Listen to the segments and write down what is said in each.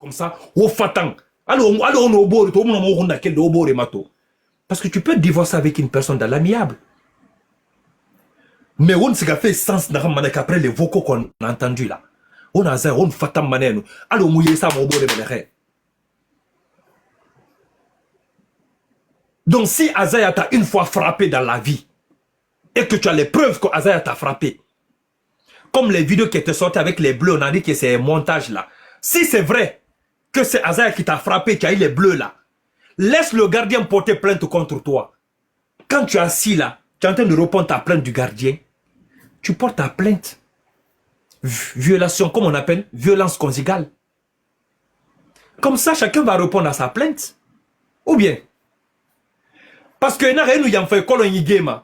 comme ça, au fatan. Alors, on est au bord, parce que tu peux divorcer avec une personne dans l'amiable. Mais on s'est fait sens après les vocaux qu'on a entendus là. On a ça, on fatam manen. Alors, mouiller ça, mon beau de. Donc, si Azaya t'a une fois frappé dans la vie, et que tu as les preuves que Azaya t'a frappé, comme les vidéos qui étaient sorties avec les bleus, on a dit que c'est un montage là. Si c'est vrai que c'est Azaya qui t'a frappé, qui a eu les bleus là, laisse le gardien porter plainte contre toi. Quand tu es assis là, tu es en train de répondre à ta plainte du gardien, tu portes ta plainte. Violation, comme on appelle, violence conjugale. Comme ça, chacun va répondre à sa plainte. Ou bien, parce que nous y a fait colony game,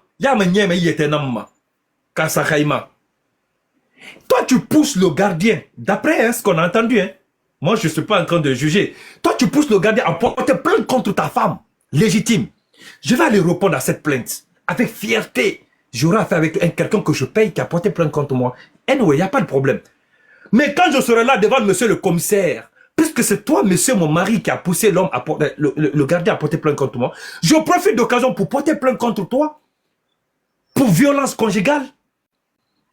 toi, tu pousses le gardien, d'après ce qu'on a entendu, hein. Moi, je ne suis pas en train de juger. Toi, tu pousses le gardien à porter plainte contre ta femme, légitime. Je vais aller répondre à cette plainte, avec fierté. J'aurai affaire avec quelqu'un que je paye qui a porté plainte contre moi. Anyway, il n'y a pas de problème. Mais quand je serai là devant monsieur le commissaire, puisque c'est toi, monsieur, mon mari, qui a poussé l'homme à porter, le gardien à porter plainte contre moi, je profite d'occasion pour porter plainte contre toi, pour violence conjugale.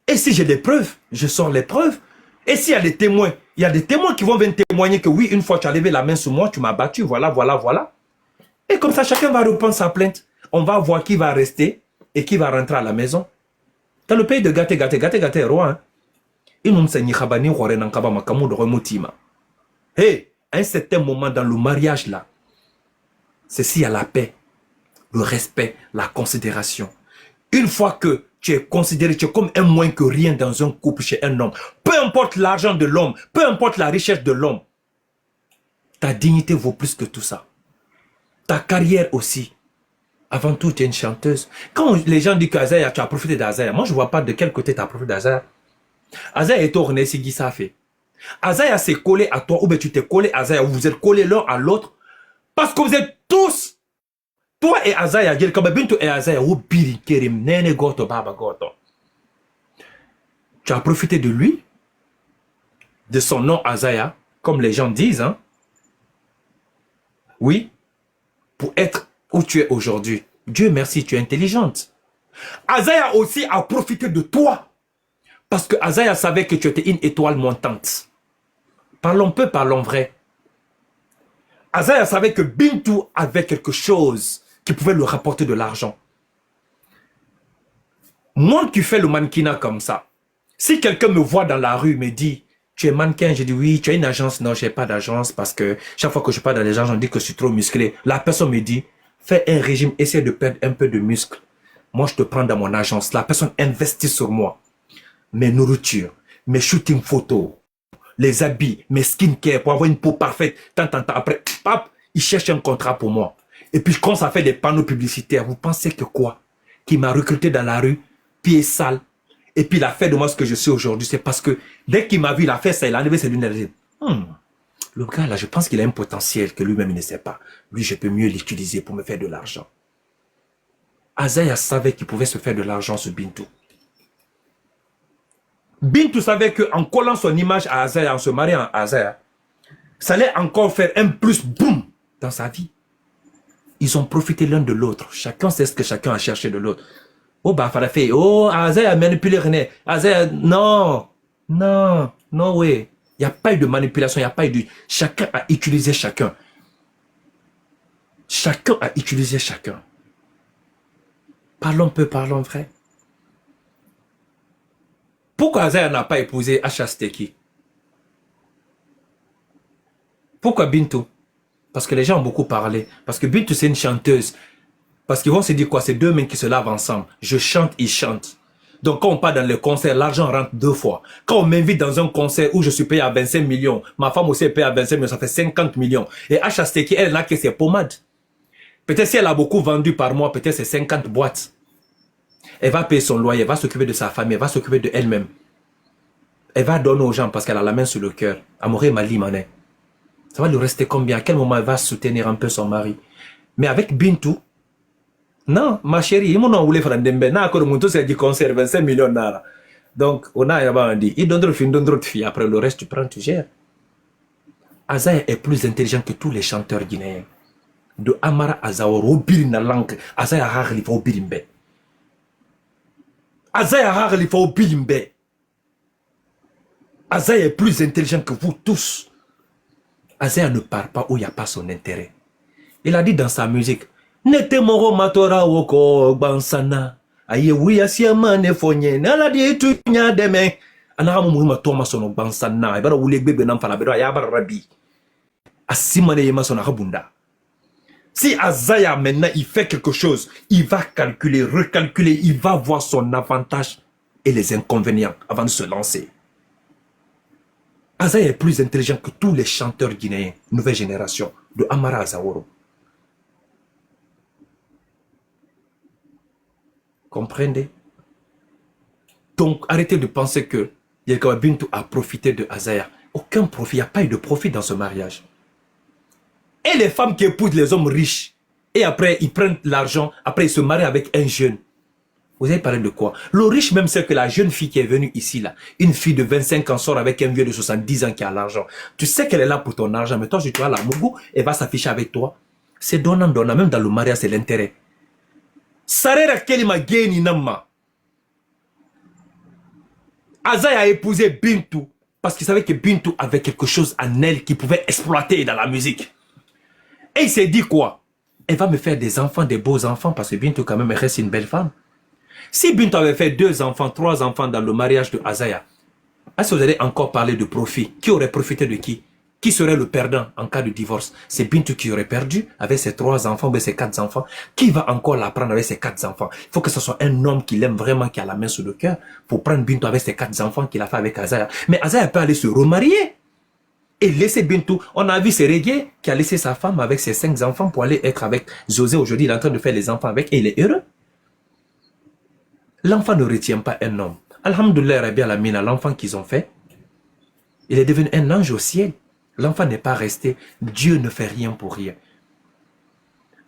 Et si j'ai des preuves, je sors les preuves. Et s'il y a des témoins, il y a des témoins qui vont venir témoigner que oui, une fois tu as levé la main sur moi, tu m'as battu, voilà, voilà, voilà. Et comme ça, chacun va répondre sa plainte. On va voir qui va rester et qui va rentrer à la maison. Dans le pays de Gate, roi, hein. Hey, à un certain moment dans le mariage là, c'est s'il y a la paix, le respect, la considération. Une fois que tu es considéré, tu es comme un moins que rien dans un couple chez un homme. Peu importe l'argent de l'homme, peu importe la richesse de l'homme, ta dignité vaut plus que tout ça. Ta carrière aussi. Avant tout, tu es une chanteuse. Quand les gens disent qu'Azaya, tu as profité d'Azaya, moi je ne vois pas de quel côté tu as profité d'Azaya. Azaya est tourné, c'est qui ça fait. Azaya s'est collé à toi, ou bien tu t'es collé à Azaya, ou vous êtes collés l'un à l'autre, parce que vous êtes tous, toi et Azaya, tu as profité de lui, de son nom Azaya, comme les gens disent, hein. Oui, pour être où tu es aujourd'hui. Dieu merci, tu es intelligente. Azaya aussi a profité de toi, parce que Azaya savait que tu étais une étoile montante. Parlons peu, parlons vrai. Azaya savait que Bintou avait quelque chose qui pouvait lui rapporter de l'argent. Moi qui fais le mannequinat comme ça, si quelqu'un me voit dans la rue, me dit, tu es mannequin, je dis oui, tu as une agence, non, je n'ai pas d'agence parce que chaque fois que je parle dans les gens, on dit que je suis trop musclé. La personne me dit, fais un régime, essaie de perdre un peu de muscle. Moi, je te prends dans mon agence. La personne investit sur moi. Mes nourritures, mes shooting photos, les habits, mes skincare pour avoir une peau parfaite. Tant, après, pap, il cherche un contrat pour moi. Et puis, je commence à faire des panneaux publicitaires. Vous pensez que quoi? Qui m'a recruté dans la rue, pieds sales. Et puis, il a fait de moi ce que je suis aujourd'hui. C'est parce que dès qu'il m'a vu, il a fait ça, il a enlevé ses lunettes. Le gars là, je pense qu'il a un potentiel que lui-même il ne sait pas. Lui, je peux mieux l'utiliser pour me faire de l'argent. Azaya savait qu'il pouvait se faire de l'argent sur Bintou. Bintou savait qu'en collant son image à Azaya, en se mariant à Azaya, ça allait encore faire un plus boum dans sa vie. Ils ont profité l'un de l'autre. Chacun sait ce que chacun a cherché de l'autre. Oh, bah, fait, oh, Azaya a manipulé René. Azaya, non, non, no way. Il n'y a pas eu de manipulation, il n'y a pas eu de... Chacun a utilisé chacun. Chacun a utilisé chacun. Parlons peu, parlons vrai. Pourquoi Azaya n'a pas épousé Acha Steki? Pourquoi Bintou? Parce que les gens ont beaucoup parlé. Parce que Bintou, c'est une chanteuse. Parce qu'ils vont se dire quoi? C'est deux mains qui se lavent ensemble. Je chante, ils chantent. Donc quand on part dans le concert, l'argent rentre deux fois. Quand on m'invite dans un concert où je suis payé à 25 millions, ma femme aussi est payée à 25 millions, ça fait 50 millions. Et Acha Steki, elle n'a que ses pommades. Peut-être si elle a beaucoup vendu par mois, peut-être c'est 50 boîtes. Elle va payer son loyer, elle va s'occuper de sa famille, elle va s'occuper de elle-même. Elle va donner aux gens parce qu'elle a la main sur le cœur. Amoré Mali Mané. Ça va lui rester combien? À quel moment elle va soutenir un peu son mari? Mais avec Bintou, non, ma chérie, il m'a voulu faire un dembe. N'a que le montant c'est du concert, 25 millions d'ara. Donc, on a dit, il donne d'autres filles, après le reste, tu prends, tu gères. Azaya est plus intelligent que tous les chanteurs guinéens. De Amara à Zaoro, Biri na langue, Azaya Harli fa Birimbe. Azaya Harli fa Birimbe. Azaya est plus intelligent que vous tous. Azaya ne part pas où il n'y a pas son intérêt. Il a dit dans sa musique, Nete moro matora woko bansana. Aye wuya siama ne fonye. Nala di tu nya deme. Anara mu ma toma sono bansana. Ibara wule gbegbe nam fala bedo ya bara rabi. Asimane yema sona rabunda. Si Azaya maintenant il fait quelque chose, il va calculer, recalculer, il va voir son avantage et les inconvénients avant de se lancer. Azaya est plus intelligent que tous les chanteurs guinéens, nouvelle génération, de Amara à Zaoro. Comprenez? Donc, arrêtez de penser que Yelkawa Bintou a profité de Azaya. Aucun profit, il n'y a pas eu de profit dans ce mariage. Et les femmes qui épousent les hommes riches, et après, ils prennent l'argent, après, ils se marient avec un jeune. Vous avez parlé de quoi? Le riche même sait que la jeune fille qui est venue ici, là, une fille de 25 ans sort avec un vieux de 70 ans qui a l'argent. Tu sais qu'elle est là pour ton argent, mais toi, si tu as la mougou, elle va s'afficher avec toi. C'est donnant-donnant, même dans le mariage, c'est l'intérêt. Sarera Kelima Geni Namma. Azaya a épousé Bintou parce qu'il savait que Bintou avait quelque chose en elle qu'il pouvait exploiter dans la musique. Et il s'est dit quoi? Elle va me faire des enfants, des beaux enfants, parce que Bintou quand même reste une belle femme. Si Bintou avait fait 2 enfants, 3 enfants dans le mariage de Azaya, est-ce que vous allez encore parler de profit? Qui aurait profité de qui? Qui serait le perdant en cas de divorce? C'est Bintou qui aurait perdu avec ses 3 enfants, avec ses 4 enfants. Qui va encore la prendre avec ses 4 enfants? Il faut que ce soit un homme qui l'aime vraiment, qui a la main sur le cœur, pour prendre Bintou avec ses 4 enfants qu'il a fait avec Azaya. Mais Azaya peut aller se remarier et laisser Bintou. On a vu Sérégué qui a laissé sa femme avec ses 5 enfants pour aller être avec José. Aujourd'hui, il est en train de faire les enfants avec et il est heureux. L'enfant ne retient pas un homme. Alhamdoulilah, Rabbi Alamina, l'enfant qu'ils ont fait, il est devenu un ange au ciel. L'enfant n'est pas resté. Dieu ne fait rien pour rien.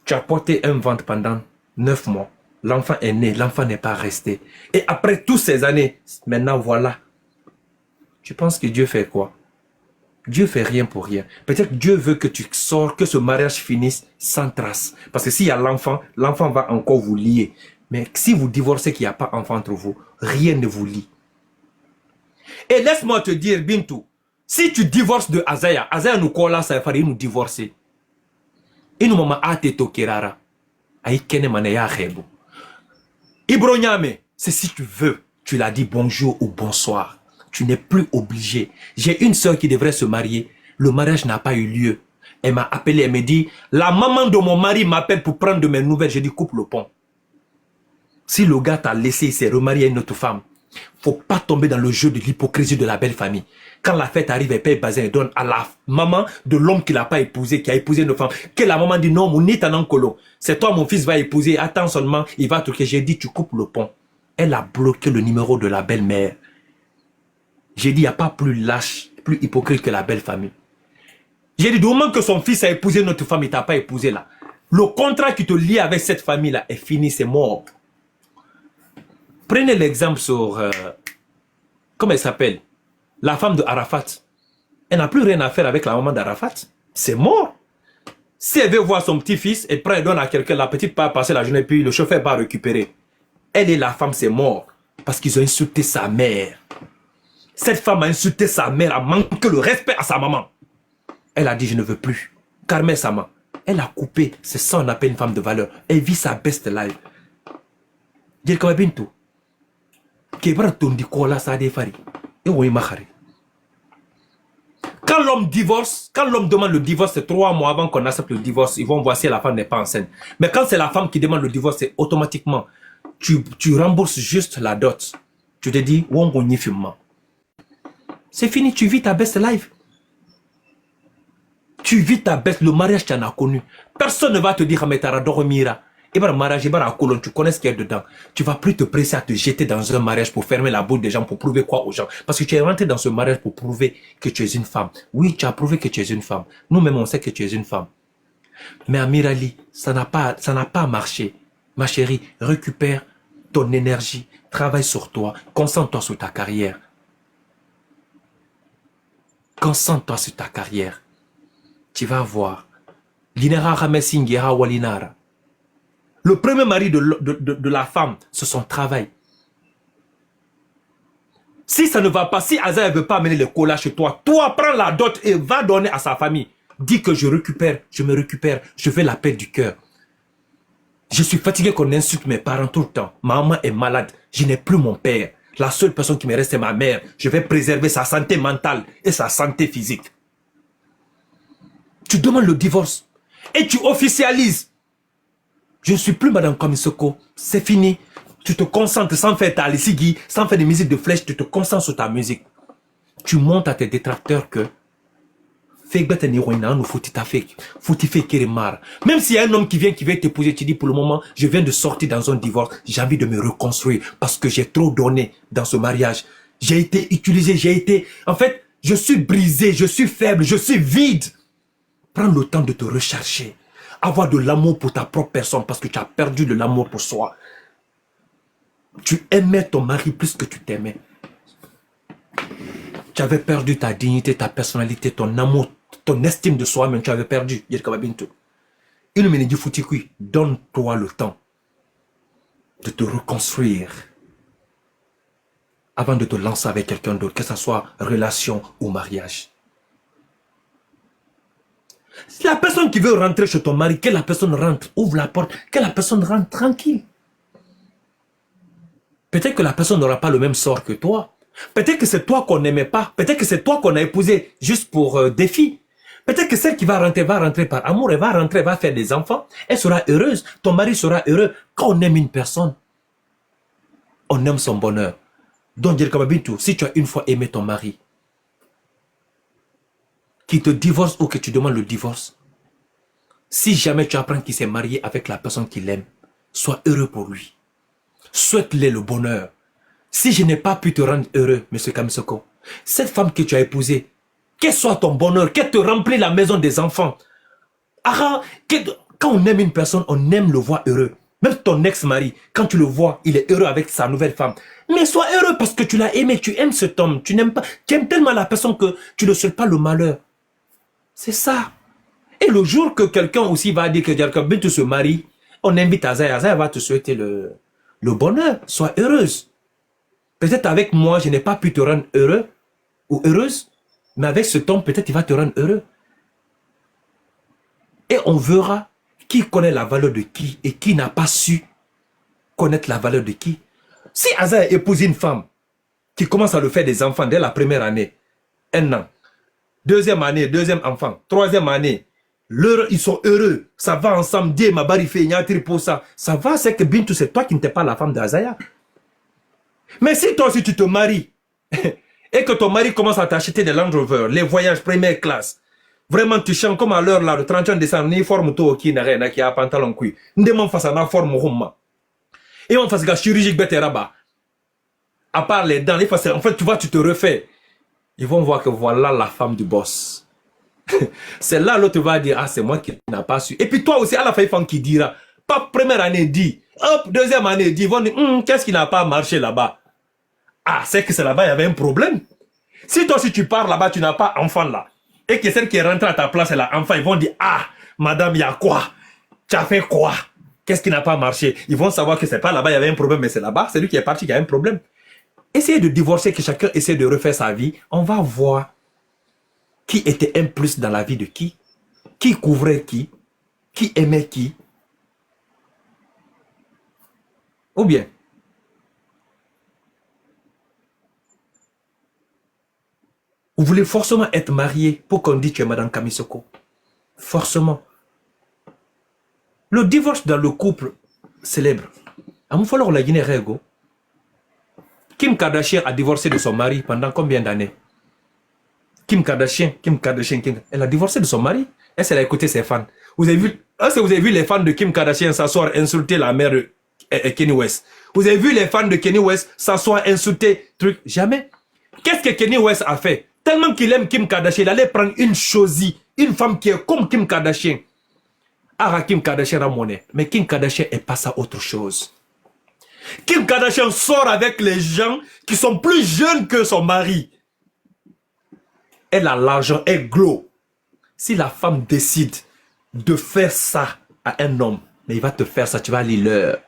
Tu as porté un ventre pendant 9 mois. L'enfant est né. L'enfant n'est pas resté. Et après toutes ces années, maintenant voilà. Tu penses que Dieu fait quoi? Dieu fait rien pour rien. Peut-être que Dieu veut que tu sors, que ce mariage finisse sans trace. Parce que s'il y a l'enfant, l'enfant va encore vous lier. Mais si vous divorcez qu'il n'y a pas d'enfant entre vous, rien ne vous lie. Et laisse-moi te dire, Bintou, si tu divorces de Azaya, Azaya nous colle là, ça va nous divorcer. Et nous maman a te tokerara. Aïe kene maneya khebo. Ibro Nyame, c'est si tu veux, tu l'as dit bonjour ou bonsoir. Tu n'es plus obligé. J'ai une soeur qui devrait se marier. Le mariage n'a pas eu lieu. Elle m'a appelé, elle me dit, la maman de mon mari m'appelle pour prendre de mes nouvelles. J'ai dit, coupe le pont. Si le gars t'a laissé, il s'est remarié à une autre femme, faut pas tomber dans le jeu de l'hypocrisie de la belle famille. Quand la fête arrive, elle paye bazin et donne à la maman de l'homme qui l'a pas épousé, qui a épousé une femme. Que la maman dit non, mon nid en colo. C'est toi, mon fils va épouser. Attends seulement, il va truquer. J'ai dit, tu coupes le pont. Elle a bloqué le numéro de la belle-mère. J'ai dit, il n'y a pas plus lâche, plus hypocrite que la belle famille. J'ai dit, du moment que son fils a épousé notre femme, il t'a pas épousé là. Le contrat qui te lie avec cette famille-là est fini, c'est mort. Prenez l'exemple sur, comment elle s'appelle? La femme de Arafat. Elle n'a plus rien à faire avec la maman d'Arafat. C'est mort. Si elle veut voir son petit-fils, elle prend et donne à quelqu'un, la petite part passer la journée, puis le chauffeur va récupérer. Elle et la femme, c'est mort. Parce qu'ils ont insulté sa mère. Cette femme a insulté sa mère, a manqué le respect à sa maman. Elle a dit, je ne veux plus. Carmel Sama. Elle a coupé. C'est ça on appelle une femme de valeur. Elle vit sa best life. Yelkawa Bintou. Quand l'homme divorce, quand l'homme demande le divorce, c'est 3 mois avant qu'on accepte le divorce. Ils vont voir si la femme n'est pas enceinte. Mais quand c'est la femme qui demande le divorce, c'est automatiquement, tu rembourses juste la dot. Tu te dis, c'est fini, tu vis ta best life. Tu vis ta best, le mariage tu en as connu. Personne ne va te dire, mais t'as dormira. Et bien, le mariage, tu connais ce qu'il y a dedans. Tu vas plus te presser à te jeter dans un mariage pour fermer la bouche des gens, pour prouver quoi aux gens. Parce que tu es rentré dans ce mariage pour prouver que tu es une femme. Oui, tu as prouvé que tu es une femme. Nous-mêmes, on sait que tu es une femme. Mais Amirali, ça n'a pas marché. Ma chérie, récupère ton énergie. Travaille sur toi. Concentre-toi sur ta carrière. Concentre-toi sur ta carrière. Tu vas voir. Le premier mari de la femme, c'est son travail. Si ça ne va pas, si Aza ne veut pas amener le cola chez toi, toi, prends la dot et va donner à sa famille. Dis que je récupère, je me récupère, je fais la paix du cœur. Je suis fatigué qu'on insulte mes parents tout le temps. Ma maman est malade, je n'ai plus mon père. La seule personne qui me reste est ma mère. Je vais préserver sa santé mentale et sa santé physique. Tu demandes le divorce et tu officialises. Je ne suis plus Madame Kamisoko, c'est fini. Tu te concentres sans faire ta alisigi, sans faire des musiques de flèche, tu te concentres sur ta musique. Tu montres à tes détracteurs que même s'il y a un homme qui vient t'épouser, tu dis pour le moment, je viens de sortir dans un divorce, j'ai envie de me reconstruire parce que j'ai trop donné dans ce mariage. J'ai été utilisé, en fait, je suis brisé, je suis faible, je suis vide. Prends le temps de te rechercher, avoir de l'amour pour ta propre personne parce que tu as perdu de l'amour pour soi. Tu aimais ton mari plus que tu t'aimais. Tu avais perdu ta dignité, ta personnalité, ton amour, ton estime de soi-même, tu avais perdu. Il me dit, Foutikui, donne-toi le temps de te reconstruire avant de te lancer avec quelqu'un d'autre, que ce soit relation ou mariage. Si la personne qui veut rentrer chez ton mari, que la personne rentre, ouvre la porte, que la personne rentre tranquille. Peut-être que la personne n'aura pas le même sort que toi. Peut-être que c'est toi qu'on n'aimait pas. Peut-être que c'est toi qu'on a épousé juste pour défi. Peut-être que celle qui va rentrer par amour. Elle va rentrer, elle va faire des enfants. Elle sera heureuse. Ton mari sera heureux. Quand on aime une personne, on aime son bonheur. Donc, si tu as une fois aimé ton mari, qui te divorce ou que tu demandes le divorce, si jamais tu apprends qu'il s'est marié avec la personne qu'il aime, sois heureux pour lui. Souhaite-lui le bonheur. Si je n'ai pas pu te rendre heureux, M. Kamisoko, cette femme que tu as épousée, qu'elle soit ton bonheur, qu'elle te remplit la maison des enfants. Quand on aime une personne, on aime le voir heureux. Même ton ex-mari, quand tu le vois, il est heureux avec sa nouvelle femme. Mais sois heureux parce que tu l'as aimé, tu aimes cet homme, tu n'aimes pas, tu aimes tellement la personne que tu ne souhaites pas le malheur. C'est ça. Et le jour que quelqu'un aussi va dire que tu se maries, on invite Azaya, Azaya va te souhaiter le bonheur, sois heureuse. Peut-être avec moi, je n'ai pas pu te rendre heureux ou heureuse, mais avec cet homme, peut-être il va te rendre heureux. Et on verra qui connaît la valeur de qui et qui n'a pas su connaître la valeur de qui. Si Azaya épouse une femme qui commence à le faire des enfants dès la première année, 1 an, deuxième année, deuxième enfant, troisième année, ils sont heureux, ça va ensemble, Dieu m'a barifé, ça va, c'est que Bintou, c'est toi qui n'étais pas la femme d'Azaya. Mais si toi aussi tu te maries et que ton mari commence à t'acheter des Land Rover, les voyages première classe, vraiment tu chantes comme à l'heure là, le 31 décembre, ni forme toi qui n'a rien, qui a pantalon qui, n'demande face à la forme rumma. Et on fasse la chirurgie bête rabat. À part les dents, en fait tu vois, tu te refais. Ils vont voir que voilà la femme du boss. C'est là l'autre va dire, ah c'est moi qui n'a pas su. Et puis toi aussi, à la fin, qui dira, pas première année dit, hop, deuxième année dit, ils vont dire, qu'est-ce qui n'a pas marché là-bas? Ah, c'est que c'est là-bas, il y avait un problème. Si toi, si tu pars là-bas, tu n'as pas enfant là, et que celle qui est rentrée à ta place, elle a enfant, ils vont dire, ah, madame, il y a quoi? Tu as fait quoi? Qu'est-ce qui n'a pas marché? Ils vont savoir que c'est pas là-bas, il y avait un problème, mais c'est là-bas, c'est lui qui est parti qui a un problème. Essayez de divorcer, que chacun essaie de refaire sa vie. On va voir qui était un plus dans la vie de qui couvrait qui aimait qui. Ou bien, vous voulez forcément être marié pour qu'on dise que tu es Madame Kamisoko. Forcément. Le divorce dans le couple célèbre. Kim Kardashian a divorcé de son mari pendant combien d'années? Kim Kardashian, elle a divorcé de son mari. Est-ce qu'elle a écouté ses fans? Est-ce que vous avez vu les fans de Kim Kardashian s'asseoir insulter la mère de Kanye West? Vous avez vu les fans de Kanye West s'asseoir insulter truc? Jamais. Qu'est-ce que Kanye West a fait? Tellement qu'il aime Kim Kardashian, il allait prendre une chosie, une femme qui est comme Kim Kardashian. Ah, Kim Kardashian a monnaie. Mais Kim Kardashian est passé à autre chose. Kim Kardashian sort avec les gens qui sont plus jeunes que son mari. Elle a l'argent, elle glow. Si la femme décide de faire ça à un homme, mais il va te faire ça, tu vas aller l'heure.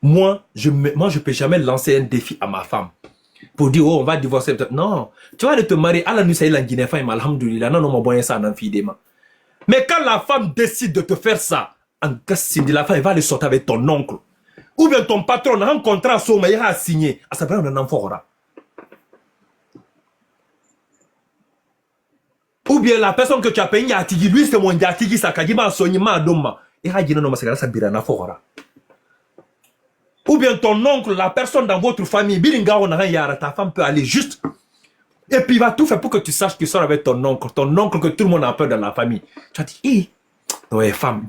Moi, je peux jamais lancer un défi à ma femme pour dire, oh, on va divorcer. Non, tu vas aller te marier. Allah nous sait la Guinée, alhamdoulilah. Non, non, mon ça, mais quand la femme décide de te faire ça, en cas de la femme, elle va aller sortir avec ton oncle. Ou bien ton patron a un contrat, il a signé. À sa on en fera. Ou bien la personne que tu as payé, lui c'est mon Yatigi, ça kajima soigné ma doma. Il a dit non, mais c'est ça birana fora. Ou bien ton oncle, la personne dans votre famille, ta femme peut aller juste. Et puis il va tout faire pour que tu saches qu'il sort avec ton oncle que tout le monde a peur dans la famille. Tu as dit, ouais, femme,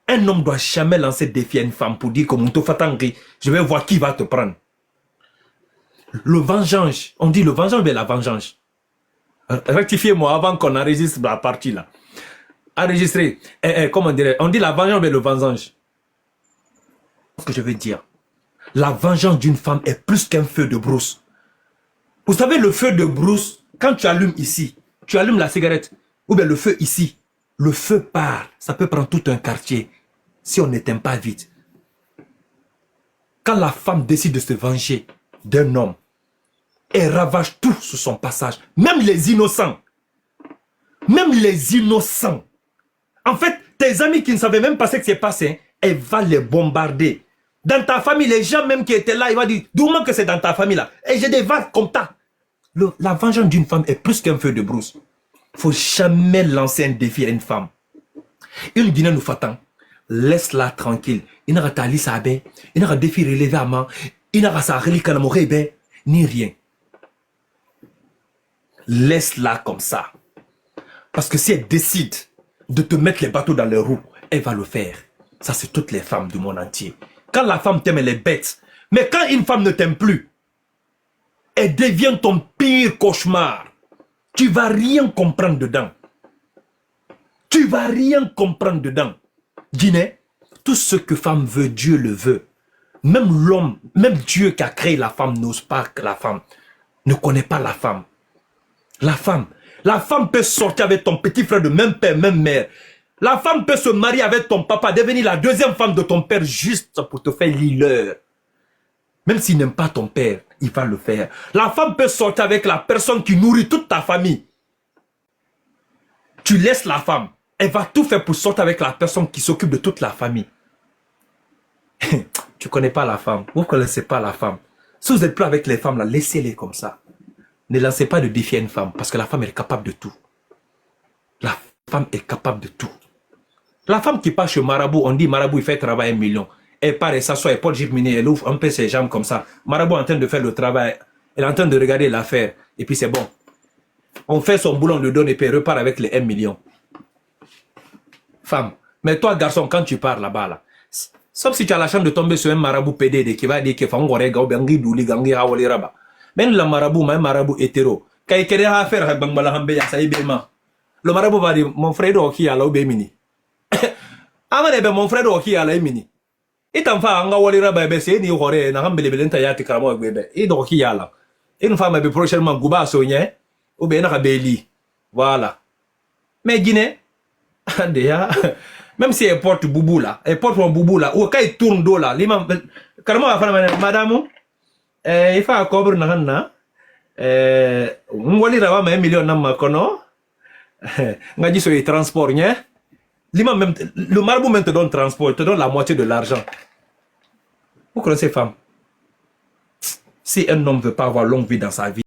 un homme doit jamais lancer défi à une femme pour dire que mon tofatangri, je vais voir qui va te prendre. Le vengeance, on dit le vengeance, mais la vengeance. Rectifiez-moi avant qu'on enregistre la partie là. Enregistrer. Comment dire? On dit la vengeance, mais le vengeance. Ce que je veux dire. La vengeance d'une femme est plus qu'un feu de brousse. Vous savez, le feu de brousse, quand tu allumes ici, tu allumes la cigarette, ou bien le feu ici, le feu part. Ça peut prendre tout un quartier si on n'éteint pas vite. Quand la femme décide de se venger d'un homme, elle ravage tout sur son passage. Même les innocents. Même les innocents. En fait, tes amis qui ne savaient même pas ce qui s'est passé, elle va les bombarder. Dans ta famille, les gens même qui étaient là, ils vont dire, d'où même que c'est dans ta famille là. Et j'ai des vagues comme ça. La vengeance d'une femme est plus qu'un feu de brousse. Il ne faut jamais lancer un défi à une femme. Une Guinée nous fatant. Laisse-la tranquille. Il n'a pas de il n'a pas de défi relevé à main. Il n'a pas de ni rien. Laisse-la comme ça. Parce que si elle décide de te mettre les bateaux dans les roues, elle va le faire. Ça, c'est toutes les femmes du monde entier. Quand la femme t'aime, elle est bête. Mais quand une femme ne t'aime plus, elle devient ton pire cauchemar. Tu ne vas rien comprendre dedans. Tu ne vas rien comprendre dedans. Guinée, tout ce que femme veut, Dieu le veut. Même l'homme, même Dieu qui a créé la femme n'ose pas que la femme ne connaît pas la femme. La femme peut sortir avec ton petit frère de même père, même mère. La femme peut se marier avec ton papa, devenir la deuxième femme de ton père juste pour te faire l'heure. Même s'il n'aime pas ton père, il va le faire. La femme peut sortir avec la personne qui nourrit toute ta famille. Tu laisses la femme. Elle va tout faire pour sortir avec la personne qui s'occupe de toute la famille. Tu ne connais pas la femme. Vous ne connaissez pas la femme. Si vous n'êtes plus avec les femmes, là, laissez-les comme ça. Ne lancez pas de défi à une femme parce que la femme elle est capable de tout. La femme est capable de tout. La femme qui part chez Marabout, on dit Marabout il fait travailler 1 million. Elle part et s'assoit, elle porte Jirmini, elle ouvre un peu ses jambes comme ça. Marabout est en train de faire le travail. Elle est en train de regarder l'affaire. Et puis c'est bon. On fait son boulot, on le donne et puis elle repart avec les 1 million. Femme. Mais toi garçon, quand tu pars là-bas, là, sauf si tu as la chance de tomber sur un marabout PDD qui va dire qu'il faut un gorega ou bien douli gangi awali raba. Même le marabout, mais un marabout hétéro. Quand il y a affaire avec Bangbalahambé, ça y est, le marabout va dire, mon frère qui a la mini. Amane mon frère qui a la mini. Et en fait, on va aller là-bas, c'est ni horreur, n'a pas belé tayati kramo bébé. Et donc qui a là. Une femme est prochainement Gouba Sonia, ou bien un Béli. Voilà. Mais Guinée, même si elle porte boubou là, elle porte mon boubou là, ou quand il tourne d'eau là, carrément, madame, il faut couvrir na on va lire avant 1 million na makono nga dit sur les transports nya même le marabout même te donne transport, te donne la moitié de l'argent. Vous connaissez femme, si un homme veut pas avoir longue vie dans sa vie,